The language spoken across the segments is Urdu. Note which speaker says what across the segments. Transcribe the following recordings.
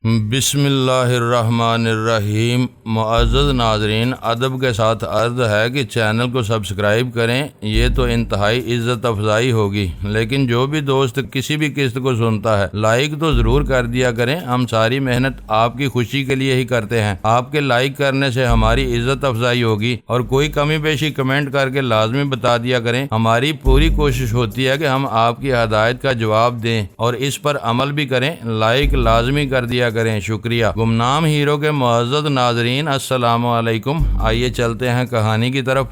Speaker 1: بسم اللہ الرحمن الرحیم۔ معزز ناظرین، ادب کے ساتھ عرض ہے کہ چینل کو سبسکرائب کریں، یہ تو انتہائی عزت افزائی ہوگی، لیکن جو بھی دوست کسی بھی قسط کو سنتا ہے لائک تو ضرور کر دیا کریں۔ ہم ساری محنت آپ کی خوشی کے لیے ہی کرتے ہیں، آپ کے لائک کرنے سے ہماری عزت افزائی ہوگی، اور کوئی کمی بیشی کمنٹ کر کے لازمی بتا دیا کریں۔ ہماری پوری کوشش ہوتی ہے کہ ہم آپ کی ہدایت کا جواب دیں اور اس پر عمل بھی کریں۔ لائک لازمی کر دیا کریں، شکریہ۔ گمنام ہیرو کے معزز ناظرین، السلام علیکم۔ آئیے چلتے ہیں کہانی کی طرف۔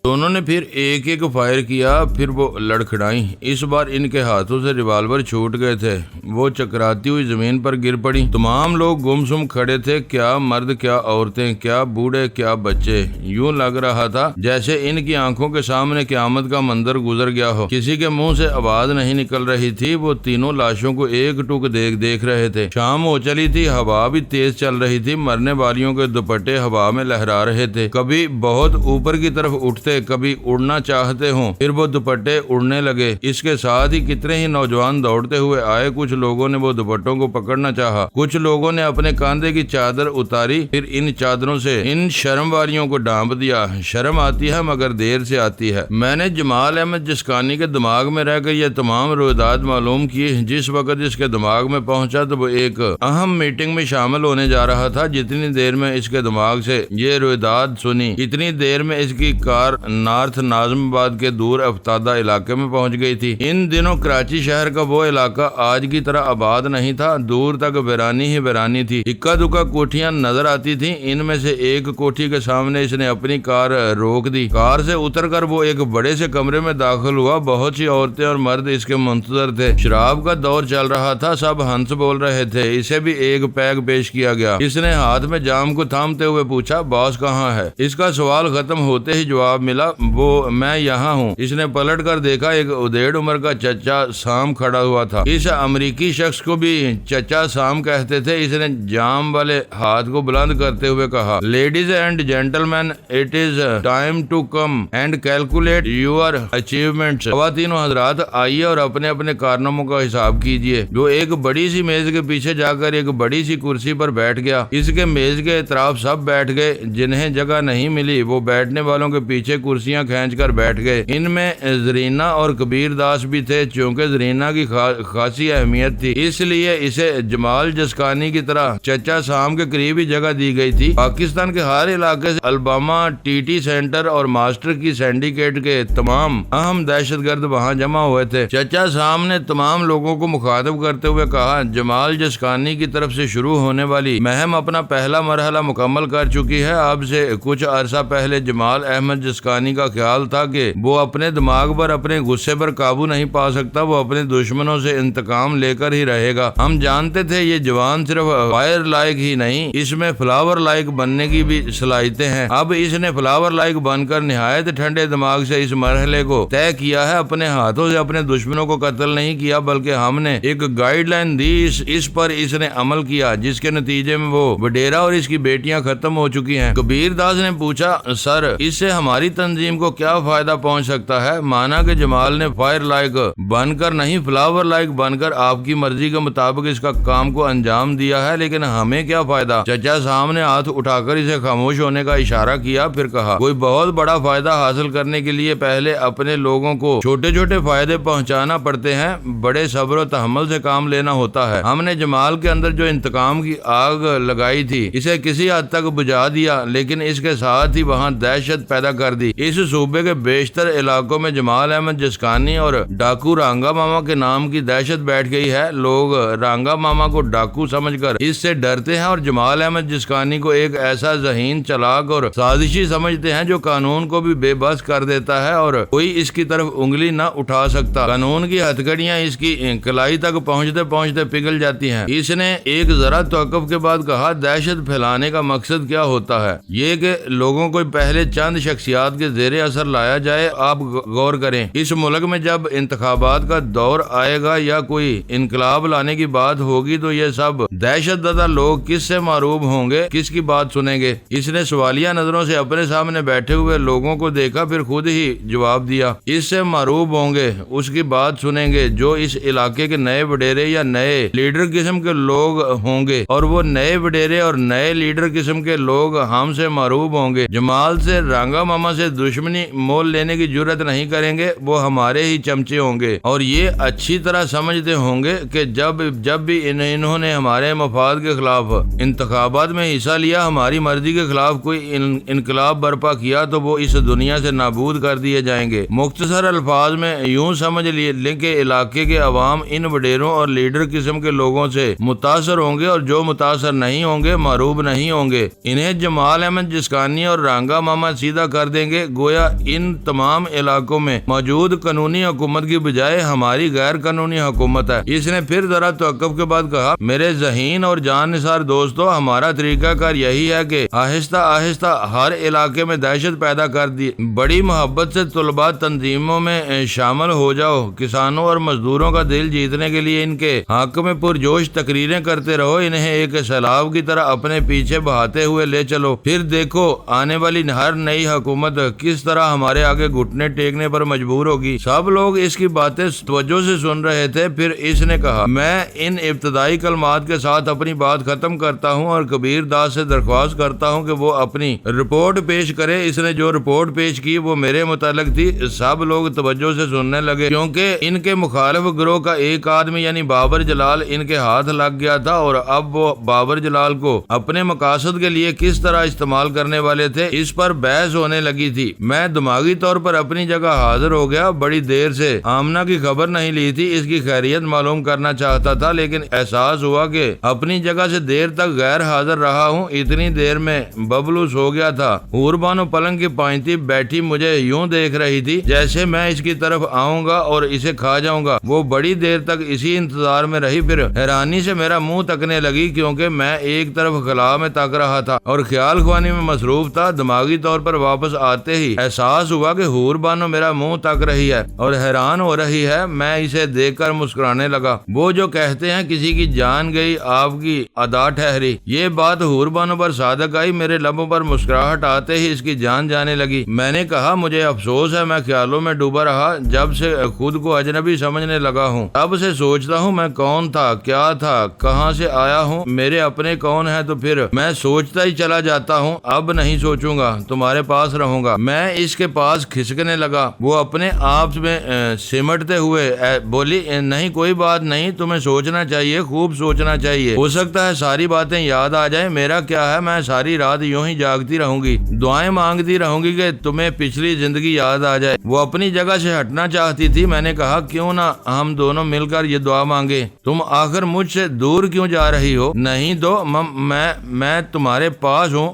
Speaker 1: دونوں نے پھر ایک ایک فائر کیا، پھر وہ لڑکھڑائیں۔ اس بار ان کے ہاتھوں سے ریوالور چھوٹ گئے تھے، وہ چکراتی ہوئی زمین پر گر پڑی۔ تمام لوگ گمسم کھڑے تھے، کیا مرد، کیا عورتیں، کیا بوڑھے، کیا بچے۔ یوں لگ رہا تھا جیسے ان کی آنکھوں کے سامنے قیامت کا منظر گزر گیا ہو۔ کسی کے منہ سے آواز نہیں نکل رہی تھی، وہ تینوں لاشوں کو ایک ٹک دیکھ رہے تھے۔ شام ہو چلی تھی، ہوا بھی تیز چل رہی تھی، مرنے والیوں کے دوپٹے ہوا میں لہرا رہے تھے، کبھی بہت اوپر کی طرف اٹھتے، کبھی اڑنا چاہتے ہوں، پھر وہ دوپٹے اڑنے لگے۔ اس کے ساتھ ہی کتنے ہی نوجوان دوڑتے ہوئے آئے۔ کچھ لوگوں نے وہ دوپٹوں کو پکڑنا چاہا، کچھ لوگوں نے اپنے کاندھے کی چادر اتاری، پھر ان چادروں سے ان شرم والیوں کو ڈانپ دیا۔ شرم آتی ہے مگر دیر سے آتی ہے۔ میں نے جمال احمد جسکانی کے دماغ میں رہ کر یہ تمام رویداد معلوم کی۔ جس وقت اس کے دماغ میں پہنچا تو وہ ایک اہم میٹنگ میں شامل ہونے جا رہا تھا۔ جتنی دیر میں اس کے دماغ سے یہ رویداد سنی، اتنی دیر میں اس کی کار نارتھ ناظم آباد کے دور افتادہ علاقے میں پہنچ گئی تھی۔ ان دنوں کراچی شہر کا وہ علاقہ آج کی طرح آباد نہیں تھا، دور تک ویرانی ہی ویرانی تھی۔ اکا دکا کوٹھیاں نظر آتی تھیں۔ ان میں سے ایک کوٹھی کے سامنے اس نے اپنی کار روک دی۔ کار سے اتر کر وہ ایک بڑے سے کمرے میں داخل ہوا۔ بہت سی عورتیں اور مرد اس کے منتظر تھے۔ شراب کا دور چل رہا تھا، سب ہنس بول رہے تھے۔ اسے بھی ایک پیگ پیش کیا گیا۔ اس نے ہاتھ میں جام کو تھامتے ہوئے پوچھا، باس کہاں ہے؟ اس کا سوال ختم ہوتے ہی جواب ملا، وہ میں یہاں ہوں۔ اس نے پلٹ کر دیکھا، ایک ادھیڑ عمر کا چچا سام کھڑا ہوا تھا۔ اس امریکی شخص کو بھی چچا سام کہتے تھے۔ اس نے جام والے ہاتھ کو بلند کرتے ہوئے کہا، ladies and gentleman, it is time to come and calculate your achievements. خواتین و حضرات، آئیے اور اپنے اپنے کارناموں کا حساب کیجیے۔ وہ ایک بڑی سی میز کے پیچھے جا کر ایک بڑی سی کرسی پر بیٹھ گیا۔ اس کے میز کے اطراف سب بیٹھ گئے، جنہیں جگہ نہیں ملی وہ بیٹھنے والوں کے پیچھے کرسیاں کھینچ کر بیٹھ گئے۔ ان میں زرینہ اور کبیر داس بھی تھے۔ چونکہ زرینہ کی خاصی اہمیت تھی، اس لیے اسے جمال جسکانی کی طرح چچا سام کے قریب ہی جگہ دی گئی تھی۔ پاکستان کے ہر علاقے سے الباما ٹی ٹی سینٹر اور ماسٹر کی سینڈیکیٹ کے تمام اہم دہشت گرد وہاں جمع ہوئے تھے۔ چچا سام نے تمام لوگوں کو مخاطب کرتے ہوئے کہا، جمال جسکانی کی طرف سے شروع ہونے والی مہم اپنا پہلا مرحلہ مکمل کر چکی ہے۔ اب سے کچھ عرصہ پہلے جمال احمد جسکانی کا خیال تھا کہ وہ اپنے دماغ پر، اپنے غصے پر قابو نہیں پا سکتا، وہ اپنے دشمنوں سے انتقام لے کر ہی رہے گا۔ ہم جانتے تھے یہ جوان صرف فائر لائک ہی نہیں، اس میں فلاور لائک بننے کی بھی صلاحیتیں ہیں۔ اب اس نے فلاور لائک بن کر نہایت ٹھنڈے دماغ سے اس مرحلے کو طے کیا ہے۔ اپنے ہاتھوں سے اپنے دشمنوں کو قتل نہیں کیا، بلکہ ہم نے ایک گائیڈ لائن دی، اس پر اس نے عمل کیا، جس کے نتیجے میں وہ وڈیرا اور اس کی بیٹیاں ختم ہو چکی ہیں۔ کبیر داس نے پوچھا، سر، اس سے ہماری تنظیم کو کیا فائدہ پہنچ سکتا ہے؟ مانا کہ جمال نے فائر لائک بن کر نہیں، فلاور لائک بن کر آپ کی مرضی کے مطابق اس کا کام کو انجام دیا ہے، لیکن ہمیں کیا فائدہ؟ چچا صاحب نے ہاتھ اٹھا کر اسے خاموش ہونے کا اشارہ کیا، پھر کہا، کوئی بہت بڑا فائدہ حاصل کرنے کے لیے پہلے اپنے لوگوں کو چھوٹے چھوٹے فائدے پہنچانا پڑتے ہیں، بڑے صبر و تحمل سے کام لینا ہوتا ہے۔ ہم نے جمال کے اندر جو انتقام کی آگ لگائی تھی، اسے کسی حد تک بجھا دیا، لیکن اس کے ساتھ ہی وہاں دہشت پیدا کر دی۔ اس صوبے کے بیشتر علاقوں میں جمال احمد جسکانی اور ڈاکو رانگا ماما کے نام کی دہشت بیٹھ گئی ہے۔ لوگ رانگا ماما کو ڈاکو سمجھ کر اس سے ڈرتے ہیں اور جمال احمد جسکانی کو ایک ایسا ذہین، چلاک اور سازشی سمجھتے ہیں جو قانون کو بھی بے بس کر دیتا ہے اور کوئی اس کی طرف انگلی نہ اٹھا سکتا۔ قانون کی ہتھکڑیاں اس کی کلائی تک پہنچتے پہنچتے پگھل جاتی ہیں۔ اس نے ایک ذرا توقف کے بعد کہا، دہشت پھیلانے کا مقصد کیا ہوتا ہے؟ یہ کہ لوگوں کو پہلے چند شخصیات بات کے زیر اثر لایا جائے۔ آپ غور کریں، اس ملک میں جب انتخابات کا دور آئے گا یا کوئی انقلاب لانے کی بات ہوگی تو یہ سب دہشت زدہ لوگ کس سے معروب ہوں گے، کس کی بات سنیں گے؟ اس نے سوالیہ نظروں سے اپنے سامنے بیٹھے ہوئے لوگوں کو دیکھا، پھر خود ہی جواب دیا، اس سے معروب ہوں گے، اس کی بات سنیں گے جو اس علاقے کے نئے وڈیرے یا نئے لیڈر قسم کے لوگ ہوں گے، اور وہ نئے وڈیرے اور نئے لیڈر قسم کے لوگ ہم سے معروب ہوں گے۔ جمال سے، رانگا ماما سے دشمنی مول لینے کی جرت نہیں کریں گے، وہ ہمارے ہی چمچے ہوں گے، اور یہ اچھی طرح سمجھتے ہوں گے کہ جب بھی انہوں نے ہمارے مفاد کے خلاف انتخابات میں حصہ لیا، ہماری مرضی کے خلاف کوئی انقلاب برپا کیا تو وہ اس دنیا سے نابود کر دیے جائیں گے۔ مختصر الفاظ میں یوں سمجھ لیں کہ علاقے کے عوام ان وڈیروں اور لیڈر قسم کے لوگوں سے متاثر ہوں گے، اور جو متاثر نہیں ہوں گے معروب نہیں ہوں گے۔ انہیں جمال احمد جسکانی اور رانگا ماما سیدھا کر دیں گے، گویا ان تمام علاقوں میں موجود قانونی حکومت کی بجائے ہماری غیر قانونی حکومت ہے۔ اس نے پھر ذرا توقف کے بعد کہا، میرے ذہین اور جان نثار دوستو، ہمارا طریقہ کار یہی ہے کہ آہستہ آہستہ ہر علاقے میں دہشت پیدا کر دی، بڑی محبت سے طلباء تنظیموں میں شامل ہو جاؤ، کسانوں اور مزدوروں کا دل جیتنے کے لیے ان کے حق میں پرجوش تقریریں کرتے رہو، انہیں ایک سیلاب کی طرح اپنے پیچھے بہاتے ہوئے لے چلو، پھر دیکھو آنے والی ہر نئی حکومت کس طرح ہمارے آگے گھٹنے ٹیکنے پر مجبور ہوگی۔ سب لوگ اس کی باتیں توجہ سے سن رہے تھے۔ پھر اس نے کہا، میں ان ابتدائی کلمات کے ساتھ اپنی بات ختم کرتا ہوں اور کبیر داس سے درخواست کرتا ہوں کہ وہ اپنی رپورٹ پیش کرے۔ اس نے جو رپورٹ پیش کی وہ میرے متعلق تھی۔ سب لوگ توجہ سے سننے لگے کیونکہ ان کے مخالف گروہ کا ایک آدمی یعنی بابر جلال ان کے ہاتھ لگ گیا تھا، اور اب وہ بابر جلال کو اپنے مقاصد کے لیے کس طرح استعمال کرنے والے تھے اس پر بحث ہونے لگی تھی۔ میں دماغی طور پر اپنی جگہ حاضر ہو گیا، بڑی دیر سے آمنہ کی خبر نہیں لی تھی، اس کی خیریت معلوم کرنا چاہتا تھا، لیکن احساس ہوا کہ اپنی جگہ سے دیر تک غیر حاضر رہا ہوں۔ اتنی دیر میں ببلو سو گیا تھا۔ حور بانو پلنگ کی پائنتی بیٹھی مجھے یوں دیکھ رہی تھی جیسے میں اس کی طرف آؤں گا اور اسے کھا جاؤں گا۔ وہ بڑی دیر تک اسی انتظار میں رہی، پھر حیرانی سے میرا منہ تکنے لگی کیونکہ میں ایک طرف خلا میں تک رہا تھا اور خیال خوانی میں مصروف تھا۔ دماغی طور پر واپس آتے ہی احساس ہوا کہ حور بانو میرا منہ تک رہی ہے اور حیران ہو رہی ہے۔ میں اسے دیکھ کر مسکرانے لگا۔ وہ جو کہتے ہیں کسی کی جان گئی آپ کی ادا ٹھہری، یہ بات حور بانو پر صادق آئی۔ میرے لبوں پر مسکراہٹ آتے ہی اس کی جان جانے لگی۔ میں نے کہا، مجھے افسوس ہے، میں خیالوں میں ڈوبا رہا۔ جب سے خود کو اجنبی سمجھنے لگا ہوں تب سے سوچتا ہوں میں کون تھا، کیا تھا، کہاں سے آیا ہوں، میرے اپنے کون ہیں، تو پھر میں سوچتا ہی چلا جاتا ہوں۔ اب نہیں سوچوں گا، تمہارے پاس رہوں گا۔ میں اس کے پاس کھسکنے لگا۔ وہ اپنے آپ میں سمٹتے ہوئے بولی، نہیں کوئی بات نہیں، تمہیں سوچنا چاہیے، خوب سوچنا چاہیے، ہو سکتا ہے ساری باتیں یاد آ جائیں۔ میرا کیا ہے، میں ساری رات یوں ہی جاگتی رہوں گی، دعائیں مانگتی رہوں گی کہ تمہیں پچھلی زندگی یاد آ جائے۔ وہ اپنی جگہ سے ہٹنا چاہتی تھی۔ میں نے کہا، کیوں نہ ہم دونوں مل کر یہ دعا مانگے؟ تم آخر مجھ سے دور کیوں جا رہی ہو؟ نہیں تو میں تمہارے پاس ہوں۔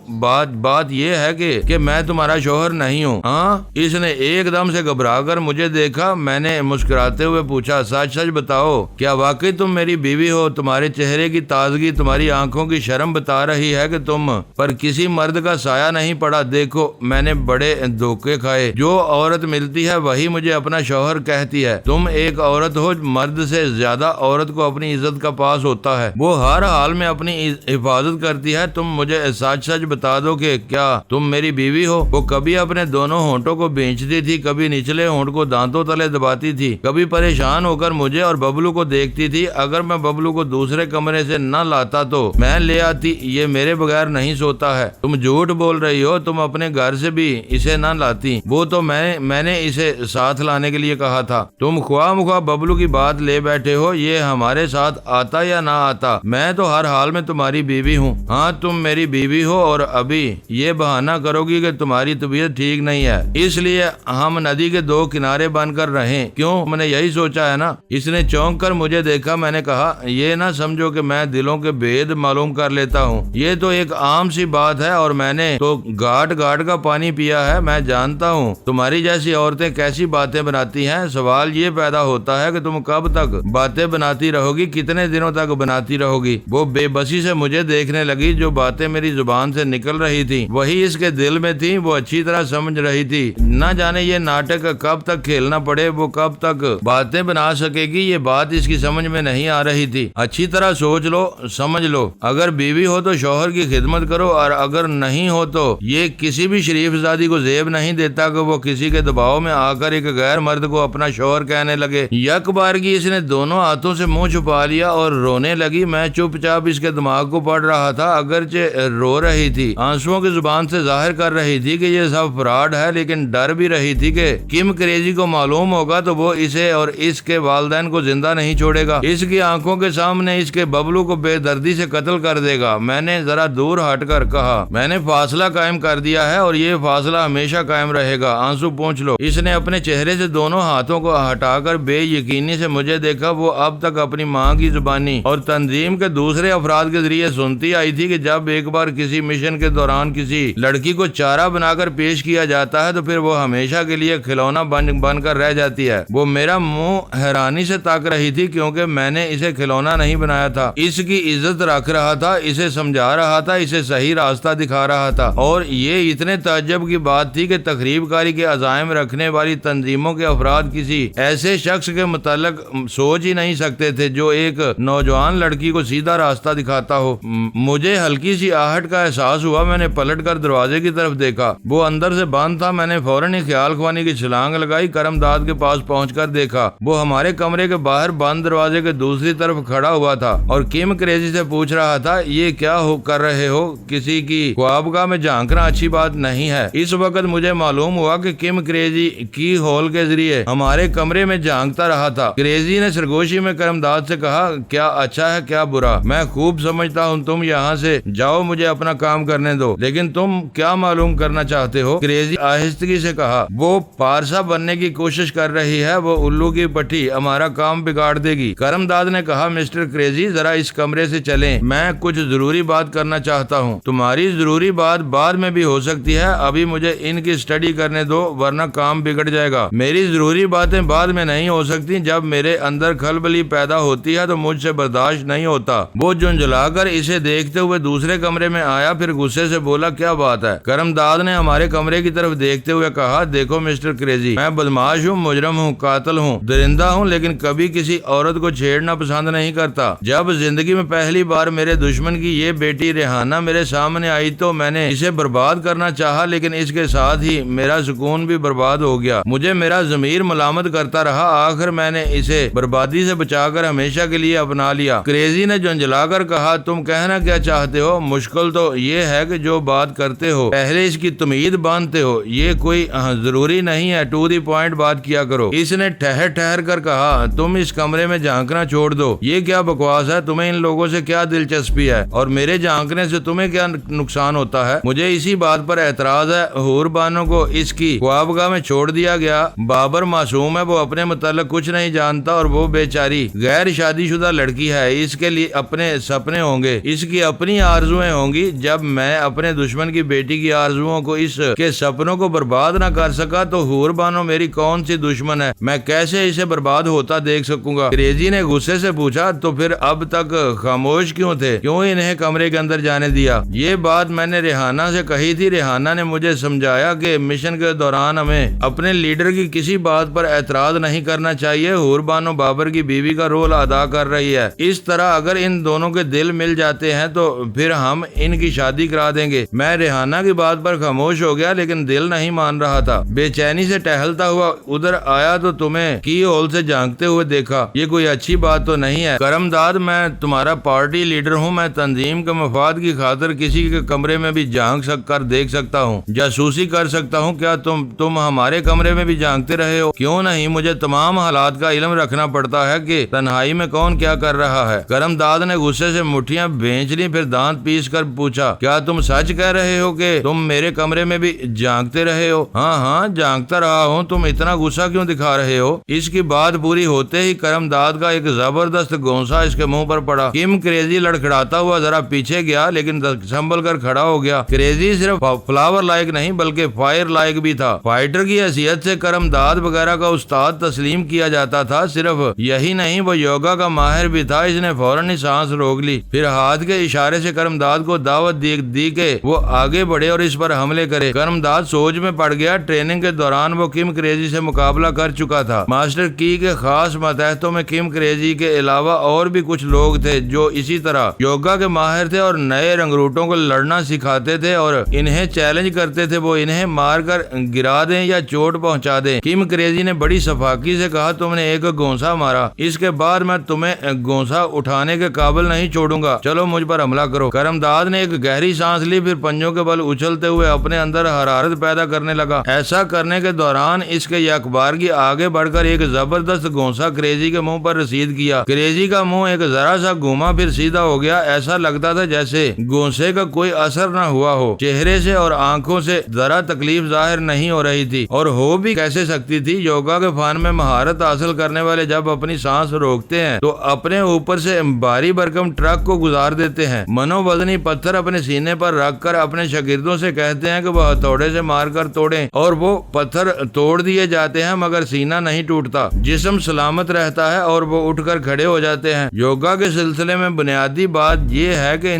Speaker 1: بات یہ ہے کہ میں تمہارا شوہر نہیں ہوں۔ ہاں؟ اس نے ایک دم سے گھبرا کر مجھے دیکھا۔ میں نے مسکراتے ہوئے پوچھا، سچ سچ بتاؤ، کیا واقعی تم میری بیوی ہو؟ تمہارے چہرے کی تازگی، تمہاری آنکھوں کی شرم بتا رہی ہے کہ تم پر کسی مرد کا سایہ نہیں پڑا۔ دیکھو، میں نے بڑے دھوکے کھائے۔ جو عورت ملتی ہے وہی مجھے اپنا شوہر کہتی ہے۔ تم ایک عورت ہو، مرد سے زیادہ عورت کو اپنی عزت کا پاس ہوتا ہے، وہ ہر حال میں اپنی حفاظت کرتی ہے۔ تم مجھے سچ سچ بتا دو کہ کیا تم میری بیوی ہو؟ وہ کبھی اپنے دونوں ہونٹوں کو بھینچتی تھی، کبھی نچلے ہونٹ کو دانتوں تلے دباتی تھی، کبھی پریشان ہو کر مجھے اور ببلو کو دیکھتی تھی۔ اگر میں ببلو کو دوسرے کمرے سے نہ لاتا تو میں لے آتی، یہ میرے بغیر نہیں سوتا ہے۔ تم جھوٹ بول رہی ہو، تم اپنے گھر سے بھی اسے نہ لاتی، وہ تو میں نے اسے ساتھ لانے کے لیے کہا تھا۔ تم خواہ مخواہ ببلو کی بات لے بیٹھے ہو، یہ ہمارے ساتھ آتا یا نہ آتا، میں تو ہر حال میں تمہاری بیوی ہوں۔ ہاں، تم میری بیوی ہو اور ابھی یہ بہانہ کرو گی کہ تمہاری طبیعت ٹھیک نہیں ہے، اس لیے ہم ندی کے دو کنارے بن کر رہیں۔ کیوں؟ میں نے یہی سوچا ہے نا۔ اس نے چونک کر مجھے دیکھا۔ میں نے کہا، یہ نہ سمجھو کہ میں دلوں کے بھید معلوم کر لیتا ہوں، یہ تو ایک عام سی بات ہے اور میں نے تو گاٹ کا پانی پیا ہے۔ میں جانتا ہوں تمہاری جیسی عورتیں کیسی باتیں بناتی ہیں۔ سوال یہ پیدا ہوتا ہے کہ تم کب تک باتیں بناتی رہو گی، کتنے دنوں تک بناتی رہو گی؟ وہ بے بسی سے مجھے دیکھنے لگی۔ جو باتیں میری زبان سے نکل رہی تھی وہی اس کے دل میں تھی۔ وہ اچھی طرح سمجھ رہی تھی۔ نہ جانے یہ ناٹک کب تک کھیلنا پڑے، وہ کب تک باتیں بنا سکے گی، یہ بات اس کی سمجھ میں نہیں آ رہی تھی۔ اچھی طرح سوچ لو، سمجھ لو، اگر بیوی ہو تو شوہر کی خدمت کرو، اور اگر نہیں ہو تو یہ کسی بھی شریف زادی کو زیب نہیں دیتا کہ وہ کسی کے دباؤ میں آ کر ایک غیر مرد کو اپنا شوہر کہنے لگے۔ یک بارگی اس نے دونوں ہاتھوں سے منہ چھپا لیا اور رونے لگی۔ میں چپ چاپ اس کے دماغ کو پڑھ رہا تھا، اگرچہ رو رہی تھی، آنسوؤں کی زبان سے ظاہر کر رہی تھی کہ یہ سب فراڈ ہے، لیکن ڈر بھی رہی تھی کہ کم کریزی کو معلوم ہوگا تو وہ اسے اور اس کے والدین کو زندہ نہیں چھوڑے گا، اس کی آنکھوں کے سامنے اس کے ببلو کو بے دردی سے قتل کر دے گا۔ میں نے ذرا دور ہٹ کر کہا، میں نے فاصلہ قائم کر دیا ہے اور یہ فاصلہ ہمیشہ قائم رہے گا، آنسو پونچھ لو۔ اس نے اپنے چہرے سے دونوں ہاتھوں کو ہٹا کر بے یقینی سے مجھے دیکھا۔ وہ اب تک اپنی ماں کی زبانی اور تنظیم کے دوسرے افراد کے ذریعے سنتی آئی تھی کہ جب ایک بار کسی مشن کے دوران کسی لڑکی کو چارہ بنا کر پیش کیا جاتا ہے تو پھر وہ ہمیشہ کے لیے کھلونا بن کر رہ جاتی ہے۔ وہ میرا منہ حیرانی سے تاک رہی تھی کیونکہ میں نے اسے کھلونا نہیں بنایا تھا، اس کی عزت رکھ رہا تھا، اسے سمجھا رہا تھا، اسے صحیح راستہ دکھا رہا تھا۔ اور یہ اتنے تعجب کی بات تھی کہ تقریب کاری کے عزائم رکھنے والی تنظیموں کے افراد کسی ایسے شخص کے متعلق سوچ ہی نہیں سکتے تھے جو ایک نوجوان لڑکی کو سیدھا راستہ دکھاتا ہو۔ مجھے ہلکی سی آہٹ کا احساس ہوا۔ میں نے پلٹ کر دروازے کی طرف دیکھا، وہ اندر سے بند تھا۔ میں نے فوراً ہی خیال خوانی کی چھلانگ لگائی، کرم داد کے پاس پہنچ کر دیکھا وہ ہمارے کمرے کے باہر بند دروازے کے دوسری طرف کھڑا ہوا تھا اور کم کریزی سے پوچھ رہا تھا، یہ کیا کر رہے ہو؟ کسی کی خوابگاہ میں جھانکنا اچھی بات نہیں ہے۔ اس وقت مجھے معلوم ہوا کہ کم کریزی کی ہول کے ذریعے ہمارے کمرے میں جھانکتا رہا تھا۔ کریزی نے سرگوشی میں کرم داد سے کہا، کیا اچھا ہے کیا برا، میں خوب سمجھتا ہوں، تم یہاں سے جاؤ، مجھے اپنا کام کرنے دو۔ لیکن تم کیا معلوم کرنا چاہتے ہو؟ کریزی آہستگی سے کہا، وہ پارسا بننے کی کوشش کر رہی ہے، وہ الو کی پٹھی ہمارا کام بگاڑ دے گی۔ کرم داد نے کہا، مسٹر کریزی ذرا اس کمرے سے چلیں، میں کچھ ضروری بات کرنا چاہتا ہوں۔ تمہاری ضروری بات بعد میں بھی ہو سکتی ہے، ابھی مجھے ان کی اسٹڈی کرنے دو ورنہ کام بگڑ جائے گا۔ میری ضروری باتیں بعد میں نہیں ہو سکتی، جب میرے اندر کھلبلی پیدا ہوتی ہے تو مجھ سے برداشت نہیں ہوتا۔ وہ جھنجھلا کر اسے دیکھتے ہوئے دوسرے کمرے میں آیا، پھر غصے سے بولا، کیا بات ہے؟ کرم داد نے ہمارے کمرے کی طرف دیکھتے ہوئے کہا، دیکھو مسٹر کریزی، میں بدماش ہوں، مجرم ہوں، قاتل ہوں، درندہ ہوں، لیکن کبھی کسی عورت کو چھیڑنا پسند نہیں کرتا۔ جب زندگی میں پہلی بار میرے دشمن کی یہ بیٹی ریحانہ میرے سامنے آئی تو میں نے اسے برباد کرنا چاہا، لیکن اس کے ساتھ ہی میرا سکون بھی برباد ہو گیا۔ مجھے میرا ضمیر ملامت کرتا رہا، آخر میں نے اسے بربادی سے بچا کر ہمیشہ کے لیے اپنا لیا۔ کریزی نے جھنجھلا کر کہا، تم کہنا کیا چاہتے ہو؟ مشکل تو یہ ہے کہ جو بات کرتے ہو پہلے اس کی تمید باندھتے ہو، یہ کوئی ضروری نہیں ہے، ٹو دی پوائنٹ بات کیا کرو۔ اس نے ٹھہر کر کہا، تم اس کمرے میں جھانکنا چھوڑ دو، یہ کیا بکواس ہے؟ تمہیں ان لوگوں سے کیا دلچسپی ہے اور میرے جھانکنے سے تمہیں کیا نقصان ہوتا ہے؟ مجھے اسی بات پر اعتراض ہے، حور بانو کو اس کی خوابگاہ میں چھوڑ دیا گیا، بابر معصوم ہے، وہ اپنے متعلق کچھ نہیں جانتا اور وہ بیچاری غیر شادی شدہ لڑکی ہے، اس کے لیے اپنے سپنے ہوں گے، اس کی اپنی آرزویں ہوں گی۔ جب میں اپنے دشمن کی بیٹی کی آرزوؤں کو، اس کے سپنوں کو برباد نہ کر سکا تو حور بانو میری کون سی دشمن ہے؟ میں کیسے اسے برباد ہوتا دیکھ سکوں گا؟ کریزی نے غصے سے پوچھا، تو پھر اب تک خاموش کیوں تھے؟ کیوں انہیں کمرے کے اندر جانے دیا؟ یہ بات میں نے ریحانہ سے کہی تھی، ریحانہ نے مجھے سمجھایا کہ مشن کے دوران ہمیں اپنے لیڈر کی کسی بات پر اعتراض نہیں کرنا چاہیے۔ حور بانو بابر کی بیوی کا رول ادا کر رہی ہے، اس طرح اگر ان دونوں کے دل مل جاتے ہیں تو پھر ہم ان کی شادی کرا دیں گے۔ میں ریحانہ کی بات پر خاموش ہو گیا، لیکن دل نہیں مان رہا تھا۔ بے چینی سے ٹہلتا ہوا ادھر آیا تو تمہیں کی ہول سے جھانکتے ہوئے دیکھا، یہ کوئی اچھی بات تو نہیں ہے۔ کرم داد، میں تمہارا پارٹی لیڈر ہوں، میں تنظیم کے مفاد کی خاطر کسی کے کمرے میں بھی جھانک کر دیکھ سکتا ہوں، جاسوسی کر سکتا ہوں۔ کیا تم ہمارے کمرے میں بھی جھانکتے رہے ہو؟ کیوں نہیں، مجھے تمام حالات کا علم رکھنا پڑتا ہے کہ تنہائی میں کون کیا کر رہا ہے۔ کرم داد نے غصے سے مٹھیاں بھینچ لی، پھر دانت پیس کر پوچھا، کیا تم سچ کہہ رہے ہو کہ تم میرے کمرے میں بھی جھانکتے رہے ہو؟ ہاں جھانکتا رہا ہوں، تم اتنا غصہ کیوں دکھا رہے ہو؟ اس کی بات پوری ہوتے ہی کرم داد کا ایک زبردست گونسا اس کے منہ پر پڑا۔ کم کریزی لڑکھڑاتا ہوا ذرا پیچھے گیا، لیکن سنبھل کر کھڑا ہو گیا۔ کریزی صرف فلاور لائق نہیں بلکہ فائر لائق بھی تھا۔ فائٹر کی حیثیت سے کرم داد وغیرہ کا استاد تسلیم کیا جاتا تھا، صرف یہی نہیں وہ یوگا کا ماہر بھی تھا۔ اس نے فوراً ہی سانس روک لی، پھر ہاتھ کے اشارے سے کرم داد کو دعوت دی کہ وہ آگے بڑھے اور اس پر حملے کرے۔ کرمداد سوچ میں پڑ گیا۔ ٹریننگ کے دوران وہ کم کریزی سے مقابلہ کر چکا تھا۔ ماسٹر کی کے خاص ماتحتوں میں کم کریزی کے علاوہ اور بھی کچھ لوگ تھے جو اسی طرح یوگا کے ماہر تھے اور نئے رنگروٹوں کو لڑنا سکھاتے تھے اور انہیں چیلنج کرتے تھے وہ انہیں مار کر گرا دیں یا چوٹ پہنچا دیں۔ کم کریزی نے بڑی صفاقی سے کہا، تم نے ایک گونسا مارا، اس کے بعد میں تمہیں گونسا اٹھانے کے قابل نہیں چھوڑوں گا، چلو مجھ پر حملہ کرو۔ کرمداد نے ایک گہری سانس لی، پھر پنجوں کے بل اچھلتے ہوئے اپنے اندر حرارت پیدا کرنے لگا۔ ایسا کرنے کے دوران اس کے یکبارگی آگے بڑھ کر ایک زبردست گونسا کریزی کے منہ پر رسید کیا۔ کریزی کا منہ ایک ذرا سا گھوما پھر سیدھا ہو گیا، ایسا لگتا تھا جیسے گونسے کا کوئی اثر نہ ہوا ہو۔ چہرے سے اور آنکھوں سے ذرا تکلیف ظاہر نہیں ہو رہی تھی، اور ہو بھی کیسے سکتی تھی؟ یوگا کے فن میں مہارت حاصل کرنے والے جب اپنی سانس روکتے ہیں تو اپنے اوپر سے بھاری بھرکم ٹرک کو گزار دیتے ہیں۔ منو وزنی پتھر اپنے سینے پر رکھ کر اپنے شاگردوں سے کہتے ہیں کہ وہ ہتھوڑے سے مار کر توڑیں، اور وہ پتھر توڑ دیے جاتے ہیں مگر سینہ نہیں ٹوٹتا، جسم سلامت رہتا ہے اور وہ اٹھ کر کھڑے ہو جاتے ہیں۔ یوگا کے سلسلے میں بنیادی بات یہ ہے کہ